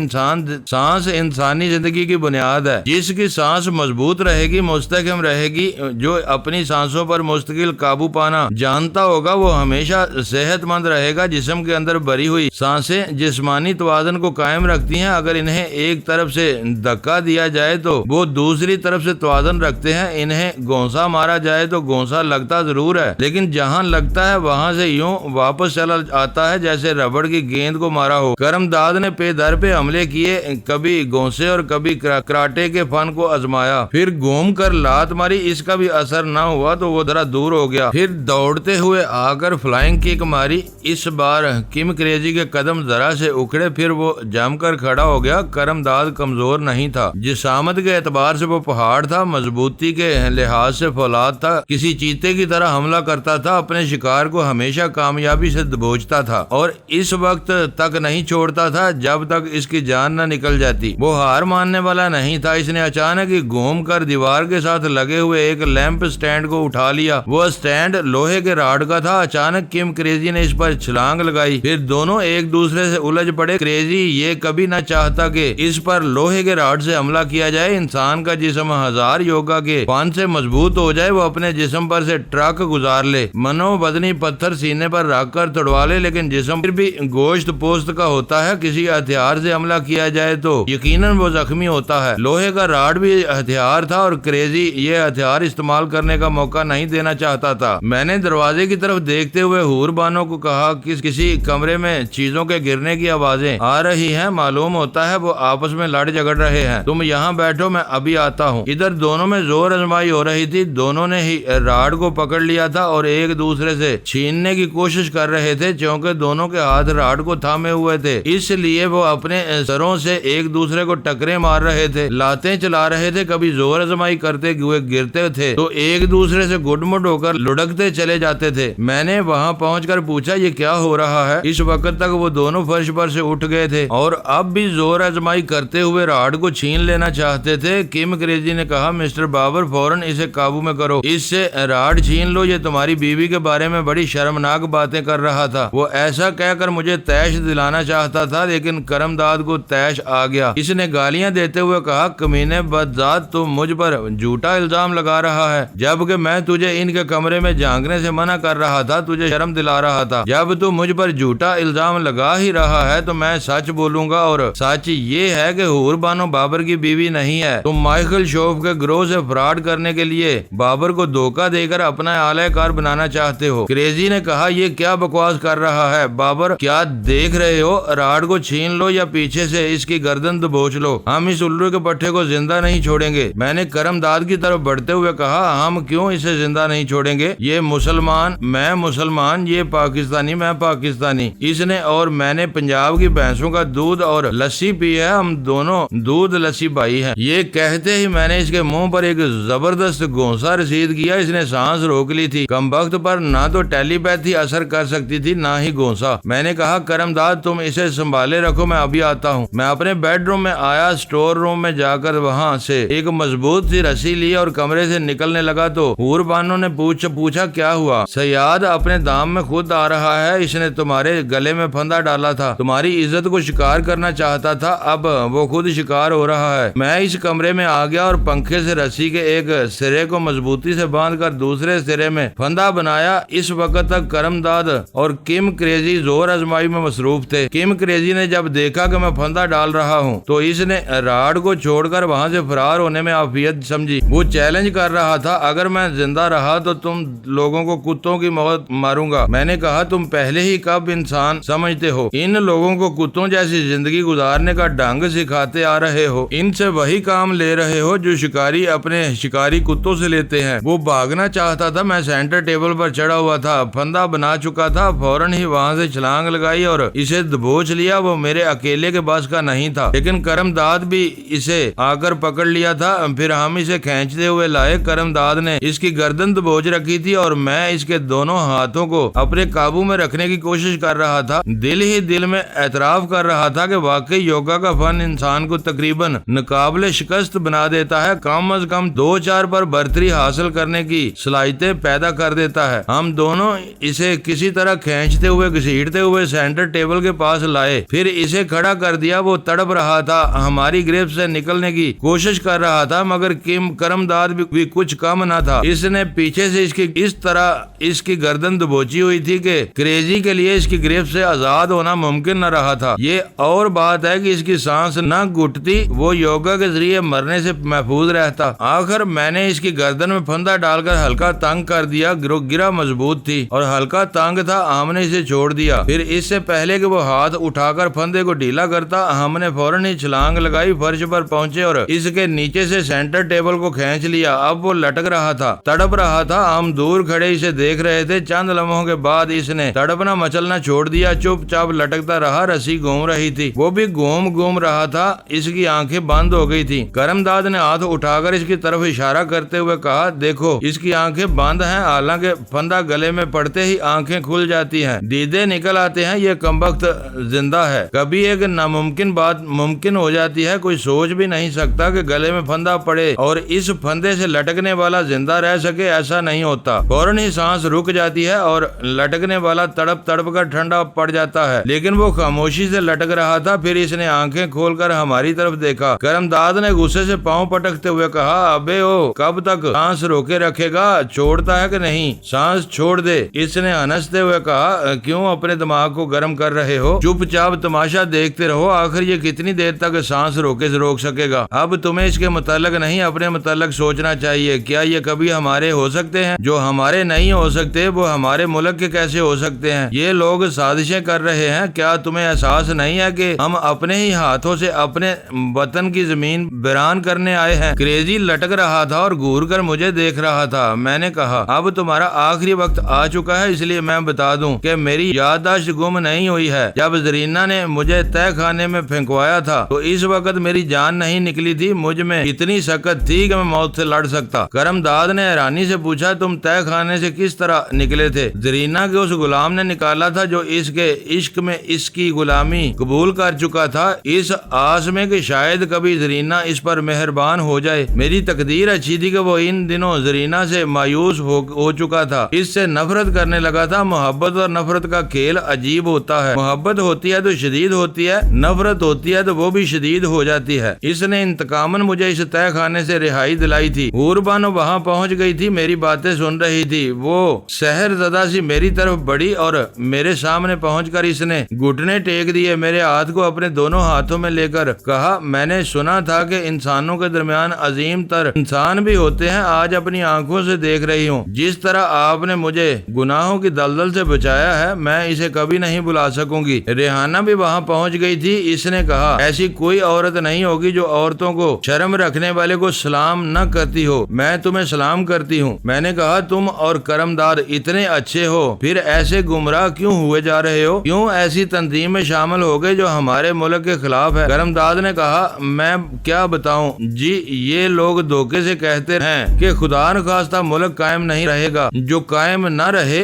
Speaker 1: سانس انسانی زندگی کی بنیاد ہے۔ جس کی سانس مضبوط رہے گی، مستحکم رہے گی، جو اپنی سانسوں پر مستقل قابو پانا جانتا ہوگا، وہ ہمیشہ صحت مند رہے گا۔ جسم کے اندر بھری ہوئی سانسیں جسمانی توازن کو قائم رکھتی ہیں، اگر انہیں ایک طرف سے دھکا دیا جائے تو وہ دوسری طرف سے توازن رکھتے ہیں۔ انہیں گونسا مارا جائے تو گونسا لگتا ضرور ہے، لیکن جہاں لگتا ہے وہاں سے یوں واپس چلا آتا ہے جیسے ربڑ کی گیند کو مارا ہو۔ کرمداد نے پے در پہ حملے کیے، کبھی گونسے اور کبھی کراٹے کے فن کو آزمایا، پھر گھوم کر لات ماری، اس کا بھی اثر نہ ہوا تو وہ ذرا دور ہو گیا، پھر دوڑتے ہوئے آ کر فلائنگ کک ماری۔ اس بار کم کریزی کے قدم ذرا سے اکھڑے، پھر وہ جم کر کھڑا ہو گیا۔ کرمداد کمزور نہیں تھا، جسامت کے اعتبار سے وہ پہاڑ تھا، مضبوطی کے لحاظ سے فولاد تھا، کسی چیتے کی طرح حملہ کرتا تھا، اپنے شکار کو ہمیشہ کامیابی سے دبوچتا تھا اور اس وقت تک نہیں چھوڑتا تھا جب تک اس کی جان نہ نکل جاتی۔ وہ ہار ماننے والا نہیں تھا، اس نے اچانک ہی گھوم کر دیوار کے ساتھ لگے ہوئے ایک لیمپ سٹینڈ کو اٹھا لیا۔ وہ سٹینڈ لوہے کے راڈ کا تھا۔ اچانک کم کریزی نے اس پر چھلانگ لگائی، پھر دونوں ایک دوسرے سے الجھ پڑے۔ کریزی یہ کبھی نہ چاہتا کہ اس پر لوہے کے راڈ سے حملہ کیا جائے۔ انسان کا جسم ہزار یوگا کے فن سے مضبوط ہو جائے، وہ اپنے جسم پر سے ٹرک گزار لے، منو وزنی پتھر سینے پر رکھ کر توڑوا لے، لیکن جسم پھر بھی گوشت پوست کا ہوتا ہے۔ کسی ہتھیار سے حملہ کیا جائے تو یقیناً وہ زخمی ہوتا ہے۔ لوہے کا راڈ بھی ہتھیار تھا اور کریزی یہ ہتھیار استعمال کرنے کا موقع نہیں دینا چاہتا تھا۔ میں نے دروازے کی طرف دیکھتے ہوئے حور بانو کو کہا کہ کسی کمرے میں چیزوں کے گرنے کی آوازیں آ رہی ہیں، معلوم ہوتا ہے وہ آپس میں لڑ جھگڑ رہے ہیں، تم یہاں بیٹھو، میں ابھی آتا ہوں۔ ادھر دونوں میں زور آزمائی ہو رہی تھی، دونوں نے ہی راڈ کو پکڑ لیا تھا اور ایک دوسرے سے چھیننے کی کوشش کر رہے تھے، چونکہ دونوں کے ہاتھ راڈ کو تھامے ہوئے تھے، اس لیے وہ اپنے سروں سے ایک دوسرے کو ٹکرے مار رہے تھے، لاتیں چلا رہے تھے، کبھی زور آزمائی کرتے ہوئے گرتے تھے تو ایک دوسرے سے گڈ مڈ ہو کر لڑکتے چلے جاتے تھے۔ میں نے وہاں پہنچ کر پوچھا یہ کیا ہو رہا ہے؟ اس وقت تک وہ دونوں فرش پر سے اٹھ گئے تھے اور اب بھی زور آزمائی کرتے ہوئے راڈ کو چھین لینا چاہتے تھے۔ کم کریزی نے کہا، مسٹر بابر فوراً اسے قابو میں کرو، اس سے راڈ چھین لو، یہ تمہاری بیوی کے بارے میں بڑی شرمناک باتیں کر رہا تھا۔ وہ ایسا کہہ کر مجھے تیش دلانا چاہتا تھا، لیکن کرمداد کو تیش آ گیا۔ اس نے گالیاں دیتے ہوئے کہا، کمینے بدذات، تو مجھ پر جھوٹا الزام لگا رہا ہے، جبکہ میں تجھے ان کے کمرے میں جھانکنے سے منع کر رہا تھا، تجھے شرم دلا رہا تھا۔ جب تو مجھ پر جھوٹا الزام لگا ہی رہا ہے تو میں سچ بولوں گا، اور سچ یہ ہے کہ حور بانو بابر کی بیوی نہیں ہے۔ تم مائیکل شوف کے گروہ سے فراڈ کرنے کے لیے بابر کو دھوکہ دے کر اپنا اعلی کار بنانا چاہتے ہو۔ کریزی نے کہا، یہ کیا بکواس کر رہا ہے بابر، کیا دیکھ رہے ہو؟ راڈ کو چھین لو یا پیچھے سے اس کی گردن دبوچ لو، ہم اس الو کے پٹھے کو زندہ نہیں چھوڑیں گے۔ میں نے کرمداد کی طرف بڑھتے ہوئے کہا، ہم کیوں اسے زندہ نہیں چھوڑیں گے؟ یہ مسلمان، میں مسلمان، یہ پاکستانی، میں پاکستانی، اس نے اور میں نے پنجاب کی بھینسوں کا دودھ اور لسی پی ہے، ہم دونوں دودھ لسی بھائی ہیں۔ یہ کہتے ہی میں نے اس کے منہ پر ایک زبردست گونسا رسید کیا، اس نے سانس روک لی تھی۔ کم وقت پر نہ تو ٹیلی پیتھی اثر کر سکتی تھی نہ ہی گونسا۔ میں نے کہا، کرمداد تم اسے سنبھالے رکھو، میں ابھی آتا ہوں۔ میں اپنے بیڈ روم میں آیا، سٹور روم میں جا کر وہاں سے ایک مضبوط سی رسی لی اور کمرے سے نکلنے لگا تو حور بانو نے پوچھا کیا ہوا؟ سیاد اپنے دام میں خود آ رہا ہے، اس نے تمہارے گلے میں پھندا ڈالا تھا، تمہاری عزت کو شکار کرنا چاہتا تھا، اب وہ خود شکار ہو رہا ہے۔ میں اس کمرے میں آ گیا اور پنکھے سے رسی کے ایک سرے کو مضبوطی سے باندھ کر دوسرے سرے میں پھندا بنایا۔ اس وقت تک کرم داد اور کم کریزی زور آزمائی میں مصروف تھے۔ کم کریزی نے جب دیکھا کہ میں پھندا ڈال رہا ہوں تو اس نے راڈ کو چھوڑ کر وہاں سے فرار ہونے میں عافیت سمجھی۔ وہ چیلنج کر رہا تھا، اگر میں زندہ رہا تو تم لوگوں کو کتوں کی موت ماروں گا۔ میں نے کہا، تم پہلے ہی کب انسان سمجھتے ہو؟ ان لوگوں کو کتوں جیسی زندگی گزارنے کا ڈھنگ سکھاتے آ رہے ہو، ان سے وہی کام لے رہے ہو جو شکاری اپنے شکاری کتوں سے لیتے ہیں۔ وہ بھاگنا چاہتا تھا، میں سینٹر ٹیبل پر چڑھا ہوا تھا، پھندا بنا چکا تھا، فوراً ہی وہاں سے چھلانگ لگائی اور اسے دبوچ لیا۔ وہ میرے اکیلے کے بس کا نہیں تھا، لیکن کرم داد بھی اسے آ کر پکڑ لیا تھا۔ پھر ہم اسے کھینچتے ہوئے لائے۔ کرم داد نے اس کی گردن دبوچ رکھی تھی اور میں اس کے دونوں ہاتھوں کو اپنے قابو میں رکھنے کی کوشش کر رہا تھا۔ دل ہی دل میں اعتراف کر رہا تھا کہ واقعی یوگا کا فن انسان کو تقریباً ناقابل شکست بنا دیتا ہے، کم از کم 2-4 پر برتری حاصل کرنے کی صلاحیتیں پیدا کر دیتا ہے۔ ہم دونوں اسے کسی طرح کھینچتے ہوئے گھسیٹتے ہوئے سینٹر ٹیبل کے پاس لائے، پھر اسے کھڑا کر دیا۔ وہ تڑپ رہا تھا، ہماری گرفت سے نکلنے کی کوشش کر رہا تھا، مگر کرم داد بھی کچھ کم نہ تھا۔ اس نے پیچھے سے اس طرح اس کی گردن دبوچی ہوئی تھی کہ کریزی کے لیے اس کی گرفت سے آزاد ہونا ممکن نہ رہا تھا۔ یہ اور بات ہے کہ اس کی سانس نہ گھٹتی، وہ یوگا کے ذریعے مرنے سے محفوظ رہتا۔ آخر میں نے اس کی گردن میں پھندا ڈال کر ہلکا تنگ کر دیا۔ گرا مضبوط تھی اور ہلکا تنگ تھا، ہم نے اسے چھوڑ دیا۔ پھر اس سے پہلے کہ وہ ہاتھ اٹھا کر پھندے کو ڈھیلا کرتا، ہم نے فوراً ہی چھلانگ لگائی، فرش پر پہنچے اور اس کے نیچے سے سینٹر ٹیبل کو کھینچ لیا۔ اب وہ لٹک رہا تھا، تڑپ رہا تھا، ہم دور کھڑے اسے دیکھ رہے تھے۔ چند لمحوں کے بعد اس نے تڑپنا مچلنا چھوڑ دیا، چپ چاپ لٹکتا رہا۔ رسی گھوم رہی تھی، وہ بھی گھوم رہا تھا، اس کی آنکھیں بند ہو گئی تھی۔ کرم داد نے ہاتھ اٹھا کر اس کی طرف اشارہ کرتے ہوئے کہا، دیکھو اس کی آنکھیں بند ہیں، حالانکہ پھندا گلے میں پڑتے ہی آنکھیں کھل جاتی ہیں، دیدے نکل آتے ہیں۔ یہ کمبخت زندہ ہے۔ کبھی ایک ناممکن بات ممکن ہو جاتی ہے، کوئی سوچ بھی نہیں سکتا کہ گلے میں پھندا پڑے اور اس پھندے سے لٹکنے والا زندہ رہ سکے، ایسا نہیں ہوتا۔ فوراً ہی سانس رک جاتی ہے اور لٹکنے والا تڑپ کر ٹھنڈا پڑ جاتا ہے، لیکن وہ خاموشی سے لٹک رہا تھا۔ پھر اس نے آنکھیں کھول کر ہماری طرف دیکھا۔ کرم داد نے غصے سے پاؤں پٹکتے ہوئے کہا، ابے او، کب تک سانس روکے رکھے گا؟ چھوڑتا ہے کہ نہیں؟ سانس چھوڑ دے۔ اس نے ہنستے ہوئے کہا، کیوں اپنے دماغ کو گرم کر رہے ہو؟ چپ چاپ تماشا دیکھتے رہو، آخر یہ کتنی دیر تک سانس روک سکے گا؟ اب تمہیں اس کے متعلق نہیں، اپنے متعلق سوچنا چاہیے۔ کیا یہ کبھی ہمارے ہو سکتے ہیں؟ جو ہمارے نہیں ہو سکتے وہ ہمارے ملک کے کیسے ہو سکتے ہیں؟ یہ لوگ سازشیں کر رہے ہیں۔ کیا تمہیں احساس نہیں ہے کہ ہم اپنے ہی ہاتھوں سے اپنے وطن کی زمین ویران کرنے آئے ہیں؟ کریزی لٹک رہا تھا اور گور کر مجھے دیکھ رہا تھا۔ میں نے کہا، اب تمہارا آخری وقت آ چکا ہے، اس لیے میں بتا دوں کہ میری یادداشت گم نہیں ہوئی ہے۔ جب زرینہ نے مجھے تہہ خانے میں پھینکوایا تھا تو اس وقت میری جان نہیں نکلی تھی، مجھ میں اتنی سکت تھی کہ میں موت سے لڑ سکتا۔ کرم داد نے حیرانی سے پوچھا، تم تہہ خانے سے کس طرح نکلے تھے؟ زرینہ کے اس غلام نے نکالا تھا جو اس کے عشق میں اس کی غلامی قبول کر چکا تھا، اس آس میں کہ شاید کبھی زرینہ اس پر مہربان ہو جائے۔ میری تقدیر اچھی تھی کہ وہ ان دنوں زرینہ سے مایوس ہو چکا تھا، اس سے نفرت کرنے لگا تھا۔ محبت اور نفرت کا کھیل عجیب ہوتا ہے، محبت ہوتی ہے تو شدید ہوتی ہے، نفرت ہوتی ہے تو وہ بھی شدید ہو جاتی ہے۔ اس نے انتقاماً مجھے اس تہہ خانے سے رہائی دلائی تھی۔ حور بانو وہاں پہنچ گئی تھی، میری باتیں سن رہی تھی۔ وہ سحر زدہ سی میری طرف بڑھی اور میرے سامنے پہنچ کر اس نے گھٹنے ٹیک دیے، میرے ہاتھ کو اپنے دونوں ہاتھوں میں لے کر کہا، میں نے سنا تھا کہ انسانوں کے درمیان عظیم تر انسان بھی ہوتے ہیں، آج اپنی آنکھوں سے دیکھ رہی ہوں۔ جس طرح آپ نے مجھے گناہوں کی دلدل سے بچایا ہے، میں اسے کبھی نہیں بھلا سکوں گی۔ ریحانہ بھی وہاں پہنچ گئی تھی۔ اس نے کہا، ایسی کوئی عورت نہیں ہوگی جو عورتوں کو شرم رکھنے والے کو سلام نہ کرتی ہو، میں تمہیں سلام کرتی ہوں۔ میں نے کہا، تم اور کرم داد اتنے اچھے ہو، پھر ایسے گمراہ کیوں ہوئے جا رہے ہو؟ کیوں ایسی تنظیم میں شامل ہو گئے جو ہمارے ملک کے خلاف ہے؟ کرم داد نے کہا، میں کیا بتاؤں جی، یہ لوگ دھوکے سے کہتے ہیں کہ خدا نخواستہ ملک قائم نہیں رہے گا، جو قائم نہ رہے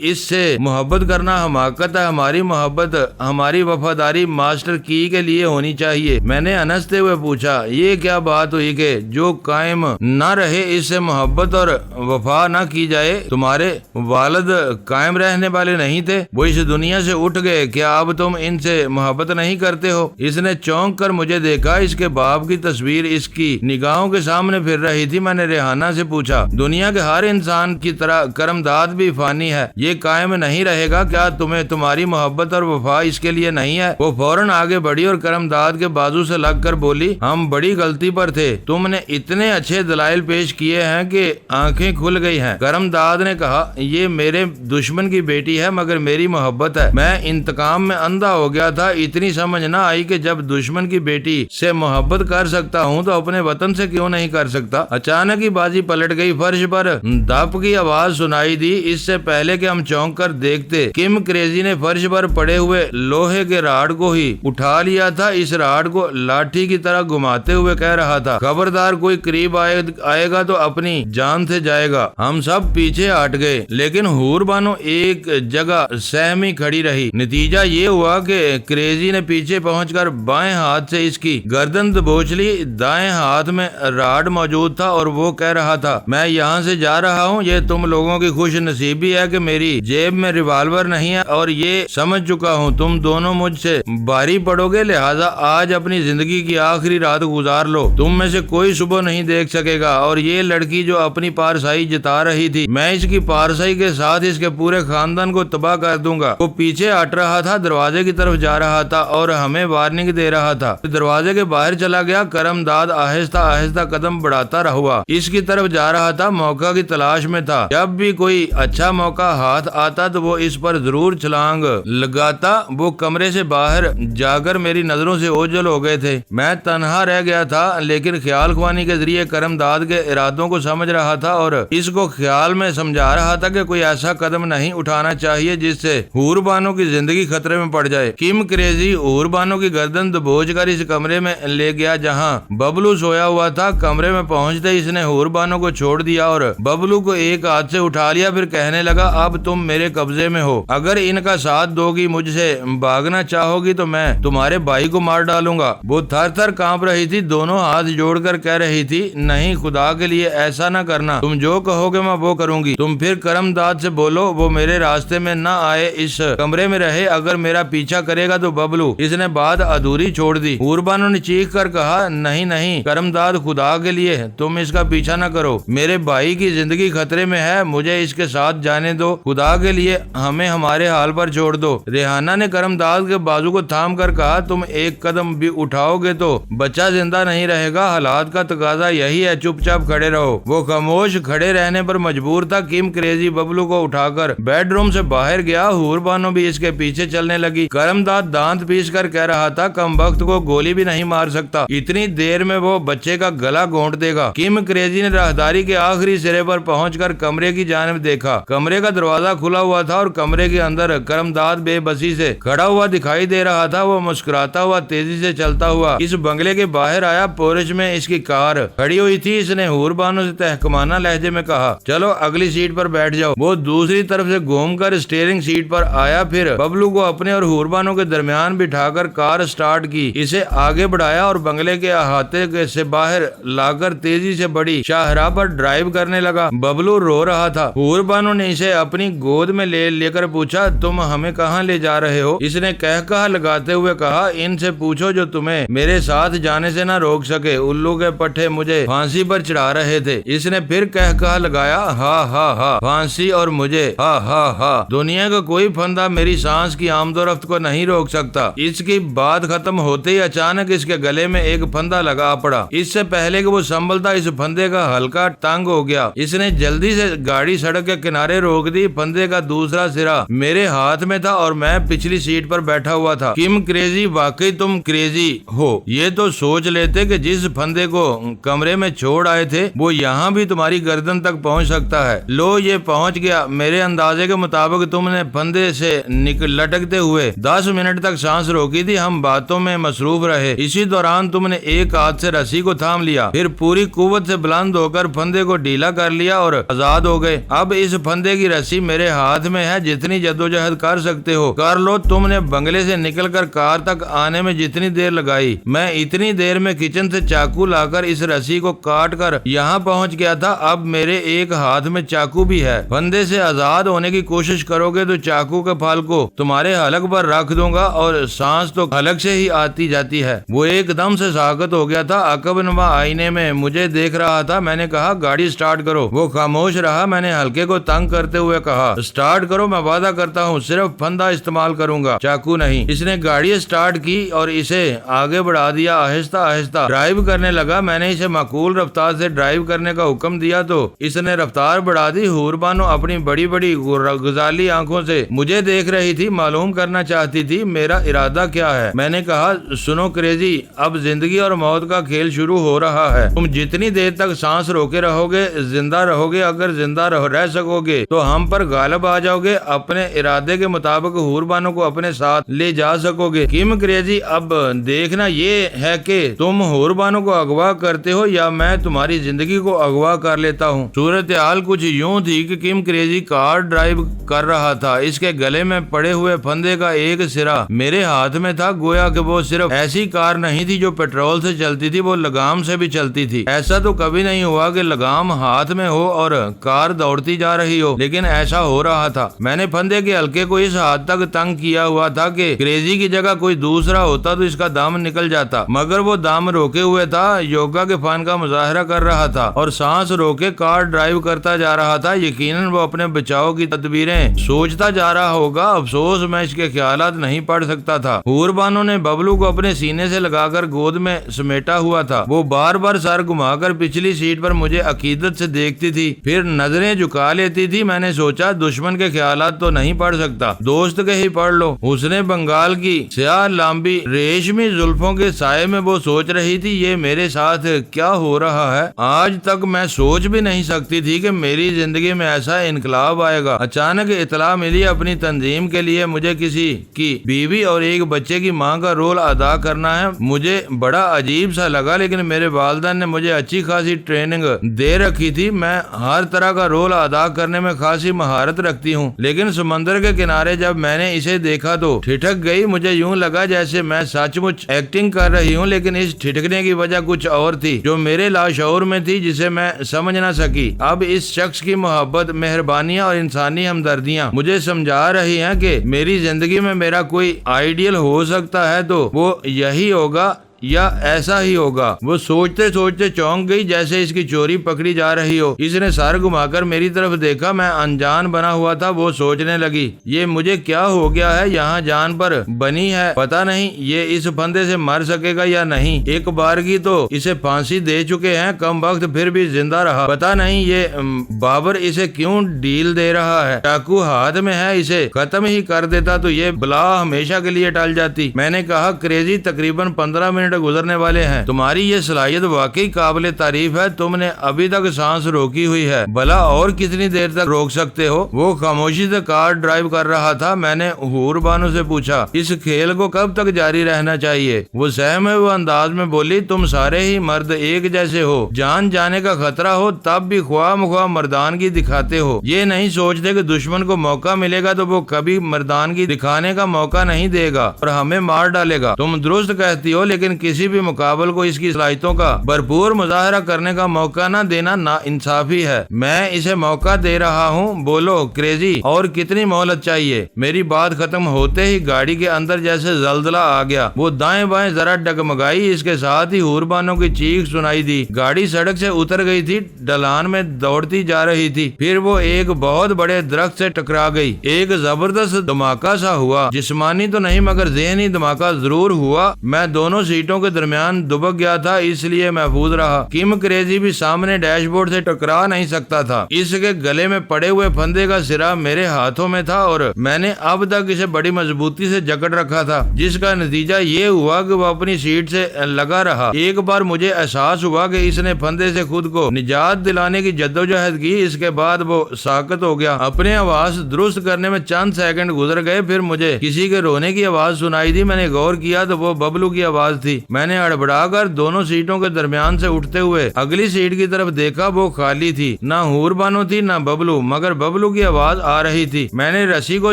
Speaker 1: اس سے محبت کرنا حماقت ہے۔ ہماری محبت، ہماری وفاداری ماسٹر کی کے لیے ہونی چاہیے۔ میں نے ہنستے ہوئے پوچھا، یہ کیا بات ہوئی کہ جو قائم نہ رہے اس سے محبت اور وفا نہ کی جائے؟ تمہارے والد قائم رہنے والے نہیں تھے، وہ اس دنیا سے اٹھ گئے، کیا اب تم ان سے محبت نہیں کرتے ہو؟ اس نے چونک کر مجھے دیکھا، اس کے باپ کی تصویر اس کی کی نگاہوں کے سامنے پھر رہی تھی، میں نے ریحانہ سے پوچھا، دنیا کے ہر انسان کی طرح کرمداد بھی فانی ہے، یہ قائم نہیں رہے گا، کیا تمہیں تمہاری محبت اور وفا اس کے لیے نہیں ہے؟ وہ فوراً آگے بڑھی اور کرمداد کے بازو سے لگ کر بولی، ہم بڑی غلطی پر تھے، تم نے اتنے اچھے دلائل پیش کیے ہیں کہ آنکھیں کھل گئی ہیں۔ کرمداد نے کہا، یہ میرے دشمن کی بیٹی ہے مگر میری محبت ہے، میں انتقام میں اندھا ہو گیا تھا، اتنی سمجھ نہ آئی کہ جب دشمن کی بیٹی سے محبت کر سکتا ہوں تو اپنے وطن سے کیوں نہیں کر سکتا؟ اچانک ہی بازی پلٹ گئی، فرش پر دھپ کی آواز سنائی دی۔ اس سے پہلے کہ ہم چونک کر دیکھتے، کم کریزی نے فرش پر پڑے ہوئے لوہے کے راڈ کو ہی اٹھا لیا تھا، اس راڈ کو لاٹھی کی طرح گھماتے ہوئے کہہ رہا تھا، خبردار کوئی قریب آئے گا تو اپنی جان سے جائے گا۔ ہم سب پیچھے ہٹ گئے، لیکن حور بانو ایک جگہ سہمی کھڑی رہی۔ نتیجہ یہ ہوا کہ کریزی نے پیچھے پہنچ کر بائیں ہاتھ سے اس کی گردن دبوچ لی، دائیں ہاتھ میں راڈ موجود تھا اور وہ کہہ رہا تھا، میں یہاں سے جا رہا ہوں، یہ تم لوگوں کی خوش نصیبی ہے کہ میری جیب میں ریوالور نہیں ہے اور یہ سمجھ چکا ہوں تم دونوں مجھ سے بھاری پڑو گے، لہذا آج اپنی زندگی کی آخری رات گزار لو، تم میں سے کوئی صبح نہیں دیکھ سکے گا۔ اور یہ لڑکی جو اپنی پارسائی جتا رہی تھی، میں اس کی پارسائی کے ساتھ اس کے پورے خاندان کو تباہ کر دوں گا۔ وہ پیچھے ہٹ رہا تھا، دروازے کی طرف جا رہا تھا اور ہمیں وارننگ دے رہا تھا۔ دروازے کے باہر چلا گیا، کرمداد آہستہ آہستہ قدم بڑھاتا رہا، اس کی طرف جا رہا تھا، موقع کی تلاش میں تھا، جب بھی کوئی اچھا موقع ہاتھ آتا تو وہ اس پر ضرور چھلانگ لگاتا۔ وہ کمرے سے باہر جا کر میری نظروں سے اوجھل ہو گئے تھے، میں تنہا رہ گیا تھا، لیکن خیال خوانی کے ذریعے کرمداد کے ارادوں کو سمجھ رہا تھا اور اس کو خیال میں سمجھا رہا تھا کہ کوئی ایسا قدم نہیں اٹھانا چاہیے جس سے حور بانو کی زندگی خطرے میں پڑ جائے۔ کم کریزی حور بانو کی گردن دبوچ کر اس کمرے میں لے گیا جہاں ببلو سویا ہوا تھا۔ کمرے میں پہنچتے اس نے حور بانو کو چھوڑ دیا اور ببلو کو ایک ہاتھ سے اٹھا لیا، پھر کہنے لگا، اب تم میرے قبضے میں ہو، اگر ان کا ساتھ دو گی، مجھ سے بھاگنا چاہو گی تو میں تمہارے بھائی کو مار ڈالوں گا۔ وہ تھر تھر کانپ رہی تھی، دونوں ہاتھ جوڑ کر کہہ رہی تھی، نہیں، خدا کے لیے ایسا نہ کرنا، تم جو کہو گے میں وہ کروں گی۔ تم پھر کرمداد سے بولو وہ میرے راستے میں نہ آئے، اس کمرے میں رہے، اگر میرا پیچھا کرے گا تو ببلو۔ اس نے بات ادھوری چھوڑ دی۔ حور بانو نے چیخ کر کہا، نہیں نہیں کرمداد، خدا کے لیے تم اس کا پیچھا نہ کرو، میرے بھائی کی زندگی خطرے میں ہے، مجھے اس کے ساتھ جانے دو، خدا کے لیے ہمیں ہمارے حال پر چھوڑ دو۔ ریحانہ نے کرمداد کے بازو کو تھام کر کہا، تم ایک قدم بھی اٹھاؤ گے تو بچہ زندہ نہیں رہے گا، حالات کا تقاضا یہی ہے، چپ چاپ کھڑے رہو۔ وہ خاموش کھڑے رہنے پر مجبور تھا۔ کم کریزی ببلو کو اٹھا کر بیڈ روم سے باہر گیا، حور بانو بھی اس کے پیچھے چلنے لگی۔ کرمداد دانت پیس کر کہہ رہا تھا، کم وقت کو گولی بھی نہیں مار سکتا، اتنی دیر میں وہ بچے کا گلا گھونٹ دے گا۔ کم کریزی نے راہداری کے آخری سرے پر پہنچ کر کمرے کی جانب دیکھا، کمرے کا دروازہ کھلا ہوا تھا اور کمرے کے اندر کرمداد بے بسی سے کھڑا ہوا دکھائی دے رہا تھا۔ وہ مسکراتا ہوا تیزی سے چلتا ہوا اس بنگلے کے باہر آیا، پورچ میں اس کی کار کھڑی ہوئی تھی۔ اس نے حور بانو سے تحکمانہ لہجے میں کہا، چلو اگلی سیٹ پر بیٹھ جاؤ۔ وہ دوسری طرف سے گھوم کر اسٹیئرنگ سیٹ پر آیا، پھر ببلو کو اپنے اور حور بانو کے درمیان بٹھا کر کار سٹارٹ کی، اسے آگے بڑھایا اور بنگلے کے احاطے سے باہر لا کر تیزی سے بڑی شاہراہ پر ڈرائیو کرنے لگا۔ ببلو رو رہا تھا۔ حور بانو نے اسے اپنی گود میں لے کر پوچھا، تم ہمیں کہاں لے جا رہے ہو؟ اس نے کہا لگاتے ہوئے کہا، ان سے پوچھو جو تمہیں میرے ساتھ جانے سے نہ روک سکے، الو کے پٹھے مجھے پھانسی پر چڑھا رہے تھے۔ اس نے پھر کہا لگایا، ہا ہا ہا، پھانسی اور مجھے، ہا ہا ہا، دنیا کا کوئی پھندا میری سانس کی آمد و رفت کو نہیں روک سکتا۔ اس کی بات ختم ہوتے ہی اچانک اس کے گلے میں ایک پھندا لگا پڑا۔ اس سے پہلے کہ وہ سنبھلتا، اس پھندے کا ہلکا تنگ ہو گیا۔ اس نے جلدی سے گاڑی سڑک کے کنارے روک دی، پھندے کا دوسرا سرا میرے ہاتھ میں تھا اور میں پچھلی سیٹ پر بیٹھا ہوا تھا۔ کم کریزی، واقعی تم کریزی ہو، یہ تو سوچ لیتے کہ جس پھندے کو کمرے میں چھوڑ آئے تھے وہ یہاں بھی تمہاری گردن تک پہنچ سکتا ہے۔ لو یہ پہنچ گیا۔ میرے اندازے کے مطابق تم نے پھندے سے لٹکتے ہوئے 10 منٹ تک سانس روکی تھی۔ ہم باتوں میں مصروف رہے، اسی دوران تم نے ایک ہاتھ سے رسی کو تھام لیا، پھر پوری قوت سے بلند ہو کر پھندے کو ڈھیلا کر لیا اور آزاد ہو گئے۔ اب اس پھندے کی رسی میرے ہاتھ میں ہے، جتنی جدوجہد کر سکتے ہو کر لو۔ تم نے بنگلے سے نکل کر کار تک آنے میں جتنی دیر لگائی، میں اتنی دیر میں کچن سے چاقو لا کر اس رسی کو کاٹ کر یہاں پہنچ گیا تھا۔ اب میرے ایک ہاتھ میں چاقو بھی ہے، پھندے سے آزاد ہونے کی کوشش کرو گے تو چاقو کے پھال کو تمہارے حلق پر رکھ دوں گا اور سانس تو حلق سے ہی آتی جاتی ہے۔ وہ ایک دم سے ساکت ہو گیا تھا۔ عقب نما آئینے میں مجھے دیکھ رہا تھا۔ میں نے کہا گاڑی سٹارٹ کرو، وہ خاموش رہا۔ میں نے ہلکے کو تنگ کرتے ہوئے کہا سٹارٹ کرو، میں وعدہ کرتا ہوں صرف پھندا استعمال کروں گا، چاقو نہیں۔ اس نے گاڑی سٹارٹ کی اور اسے آگے بڑھا دیا، آہستہ آہستہ ڈرائیو کرنے لگا۔ میں نے اسے معقول رفتار سے ڈرائیو کرنے کا حکم دیا تو اس نے رفتار بڑھا دی۔ حور بانو اپنی بڑی بڑی غزالی آنکھوں سے مجھے دیکھ رہی تھی، معلوم کرنا چاہتی تھی میرا ارادہ کیا ہے۔ میں نے کہا سنو کریزی، اب زندگی اور موت کا کھیل شروع ہو رہا ہے۔ تم جتنی دیر تک سانس روکے رہو گے زندہ رہو گے، اگر زندہ رہ سکو گے تو ہم پر غالب آ جاؤ گے، اپنے ارادے کے مطابق حور بانو کو اپنے ساتھ لے جا سکو گے۔ کم کریزی، اب دیکھنا یہ ہے کہ تم حور بانو کو اغوا کرتے ہو یا میں تمہاری زندگی کو اغوا کر لیتا ہوں۔ صورتحال کچھ یوں تھی کہ کم کریزی کار ڈرائیو کر رہا تھا، اس کے گلے میں پڑے ہوئے پھندے کا ایک سرا میرے ہاتھ میں تھا، گویا کہ وہ صرف ایسی کار نہیں تھی جو پیٹرول سے چلتی تھی، وہ لگام سے بھی چلتی تھی۔ ایسا تو کبھی نہیں ہوا کہ لگام ہاتھ میں ہو اور کار دوڑتی جا رہی ہو، لیکن ایسا ہو رہا تھا۔ میں نے پھندے کے ہلکے کو اس حد تک تنگ کیا ہوا تھا کہ کریزی کی جگہ کوئی دوسرا ہوتا تو اس کا دم نکل جاتا، مگر وہ دم روکے ہوئے تھا، یوگا کے فن کا مظاہرہ کر رہا تھا اور سانس روکے کار ڈرائیو کرتا جا رہا تھا۔ یقیناً وہ اپنے بچاؤ کی تدبیریں سوچتا جا رہا ہوگا، افسوس میں اس کے خیالات نہیں پڑھ سکتا تھا۔ حور بانو نے ببلو کو اپنے سینے سے لگا کر گود میں سمیٹا ہوا تھا، وہ بار بار سر گھما کر پچھلی سیٹ پر مجھے عقیدت سے دیکھتی تھی، پھر نظریں جھکا لیتی تھی۔ میں نے سوچا دشمن کے خیالات تو نہیں پڑھ سکتا، دوست کے ہی پڑھ لو۔ حسن بنگال کی سیاہ لمبی ریشمی زلفوں کے سائے میں وہ سوچ رہی تھی یہ میرے ساتھ کیا ہو رہا ہے۔ آج تک میں سوچ بھی نہیں سکتی تھی کہ میری زندگی میں ایسا انقلاب آئے گا۔ اچانک اطلاع ملی اپنی تنظیم کے لیے مجھے کسی کی بیوی اور ایک بچے کی ماں کا رول ادا کرنا ہے۔ مجھے بڑا عجیب سا لگا، لیکن میرے والدین نے مجھے اچھی خاصی ٹریننگ دے رکھی تھی، میں ہر طرح کا رول ادا کرنے میں خاصی مہارت رکھتی ہوں۔ لیکن سمندر کے کنارے جب میں نے اسے دیکھا تو ٹھٹک گئی، مجھے یوں لگا جیسے میں سچ مچ ایکٹنگ کر رہی ہوں، لیکن اس ٹھٹکنے کی وجہ کچھ اور تھی جو میرے لاشعور میں تھی، جسے میں سمجھ نہ سکی۔ اب اس شخص کی محبت، مہربانیاں اور انسانی ہمدردیاں مجھے سمجھا رہی ہیں کہ میری زندگی میں میرا کوئی آئیڈیل ہو سکتا ہے تو وہ یہی ہوگا یا ایسا ہی ہوگا۔ وہ سوچتے سوچتے چونک گئی جیسے اس کی چوری پکڑی جا رہی ہو۔ اس نے سر گھما کر میری طرف دیکھا، میں انجان بنا ہوا تھا۔ وہ سوچنے لگی یہ مجھے کیا ہو گیا ہے، یہاں جان پر بنی ہے، پتہ نہیں یہ اس پھندے سے مر سکے گا یا نہیں۔ ایک بار کی تو اسے پھانسی دے چکے ہیں، کم وقت پھر بھی زندہ رہا، پتہ نہیں یہ بابر اسے کیوں ڈیل دے رہا ہے۔ چاقو ہاتھ میں ہے، اسے ختم ہی کر دیتا تو یہ بلا ہمیشہ کے لیے ٹل جاتی۔ میں نے کہا کریزی تقریباً 15 منٹ گزرنے والے ہیں، تمہاری یہ صلاحیت واقعی قابل تعریف ہے، تم نے ابھی تک سانس روکی ہوئی ہے، بھلا اور کتنی دیر تک روک سکتے ہو؟ وہ خاموشی سے کار ڈرائیو کر رہا تھا۔ میں نے حور بانو سے پوچھا اس کھیل کو کب تک جاری رہنا چاہیے؟ وہ سہمے ہوئے انداز میں بولی تم سارے ہی مرد ایک جیسے ہو، جان جانے کا خطرہ ہو تب بھی خواہ مخواہ مردانگی دکھاتے ہو، یہ نہیں سوچتے کہ دشمن کو موقع ملے گا تو وہ کبھی مردانگی دکھانے کا موقع نہیں دے گا اور ہمیں مار ڈالے گا۔ تم درست کہتی ہو، لیکن کسی بھی مقابل کو اس کی صلاحیتوں کا بھرپور مظاہرہ کرنے کا موقع نہ دینا نا انصافی ہے۔ میں اسے موقع دے رہا ہوں، بولو کریزی اور کتنی مہلت چاہیے؟ میری بات ختم ہوتے ہی گاڑی کے اندر جیسے زلزلہ آ گیا، وہ دائیں بائیں ذرا ڈگمگائی، اس کے ساتھ ہی حور بانو کی چیخ سنائی دی۔ گاڑی سڑک سے اتر گئی تھی، ڈھلان میں دوڑتی جا رہی تھی، پھر وہ ایک بہت بڑے درخت سے ٹکرا گئی۔ ایک زبردست دھماکہ سا ہوا، جسمانی تو نہیں مگر ذہنی دھماکہ ضرور ہوا۔ میں دونوں سیٹوں کے درمیان دبک گیا تھا، اس لیے محفوظ رہا۔ کم کریزی بھی سامنے ڈیش بورڈ سے ٹکرا نہیں سکتا تھا، اس کے گلے میں پڑے ہوئے پھندے کا سرا میرے ہاتھوں میں تھا اور میں نے اب تک اسے بڑی مضبوطی سے جکڑ رکھا تھا، جس کا نتیجہ یہ ہوا کہ وہ اپنی سیٹ سے لگا رہا۔ ایک بار مجھے احساس ہوا کہ اس نے پھندے سے خود کو نجات دلانے کی جدوجہد کی، اس کے بعد وہ ساکت ہو گیا۔ اپنے آواز درست کرنے میں چند سیکنڈ گزر گئے، پھر مجھے کسی کے رونے کی آواز سنائی دی۔ میں نے غور کیا تو وہ ببلو کی آواز تھی۔ میں نے ہڑبڑا کر دونوں سیٹوں کے درمیان سے اٹھتے ہوئے اگلی سیٹ کی طرف دیکھا، وہ خالی تھی، نہ حور بانو تھی نہ ببلو، مگر ببلو کی آواز آ رہی تھی۔ میں نے رسی کو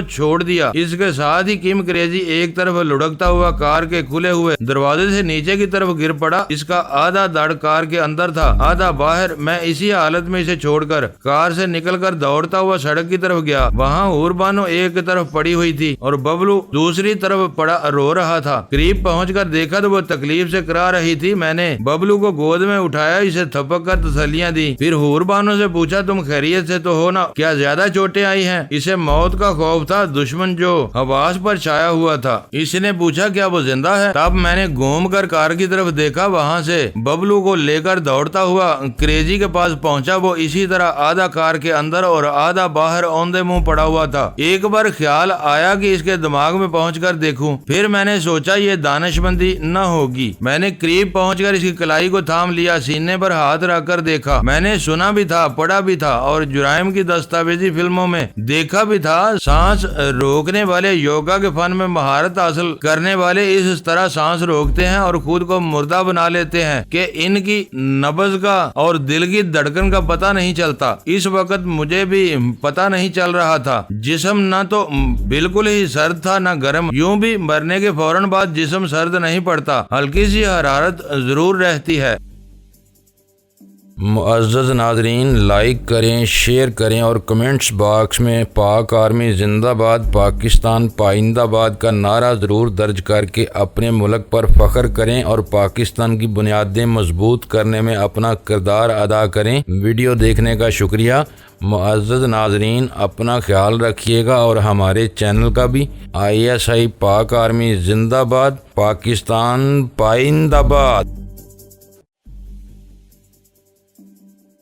Speaker 1: چھوڑ دیا، اس کے ساتھ ہی کم کریزی ایک طرف لڑکتا ہوا کار کے کھلے ہوئے دروازے سے نیچے کی طرف گر پڑا۔ اس کا آدھا دڑ کار کے اندر تھا، آدھا باہر۔ میں اسی حالت میں اسے چھوڑ کر کار سے نکل کر دوڑتا ہوا سڑک کی طرف گیا۔ وہاں حور بانو ایک طرف پڑی ہوئی تھی اور ببلو دوسری طرف پڑا رو رہا تھا۔ قریب پہنچ کر دیکھا تو وہ تکلیف سے کرا رہی تھی، میں نے ببلو کو گود میں اٹھایا، اسے تھپک کر تسلیاں دی، پھر حور بانو سے پوچھا تم خیریت سے تو ہو نا، کیا زیادہ چوٹیں آئی ہیں؟ اسے موت کا خوف تھا، دشمن جو حواس پر چھایا ہوا تھا۔ اس نے پوچھا کیا وہ زندہ ہے؟ تب میں نے گھوم کر کار کی طرف دیکھا، وہاں سے ببلو کو لے کر دوڑتا ہوا کریزی کے پاس پہنچا۔ وہ اسی طرح آدھا کار کے اندر اور آدھا باہر اوندے منہ پڑا ہوا تھا۔ ایک بار خیال آیا کہ اس کے دماغ میں پہنچ کر دیکھوں، پھر میں نے سوچا یہ دانش مندی نہ ہوگی۔ میں نے قریب پہنچ کر اس کی کلائی کو تھام لیا، سینے پر ہاتھ رکھ کر دیکھا۔ میں نے سنا بھی تھا، پڑھا بھی تھا اور جرائم کی دستاویزی فلموں میں دیکھا بھی تھا، سانس روکنے والے یوگا کے فن میں مہارت حاصل کرنے والے اس طرح سانس روکتے ہیں اور خود کو مردہ بنا لیتے ہیں کہ ان کی نبض کا اور دل کی دھڑکن کا پتہ نہیں چلتا۔ اس وقت مجھے بھی پتہ نہیں چل رہا تھا، جسم نہ تو بالکل ہی سرد تھا نہ گرم، یوں بھی مرنے کے فوراً بعد جسم سرد نہیں پڑتا، ہلکی سی حرارت ضرور رہتی ہے۔ معزز ناظرین، لائک کریں، شیئر کریں اور کمنٹس باکس میں پاک آرمی زندہ باد، پاکستان پائندہ باد کا نعرہ ضرور درج کر کے اپنے ملک پر فخر کریں اور پاکستان کی بنیادیں مضبوط کرنے میں اپنا کردار ادا کریں۔ ویڈیو دیکھنے کا شکریہ۔ معزز ناظرین، اپنا خیال رکھیے گا اور ہمارے چینل کا بھی۔ ISI پاک آرمی زندہ باد، پاکستان پائندہ باد۔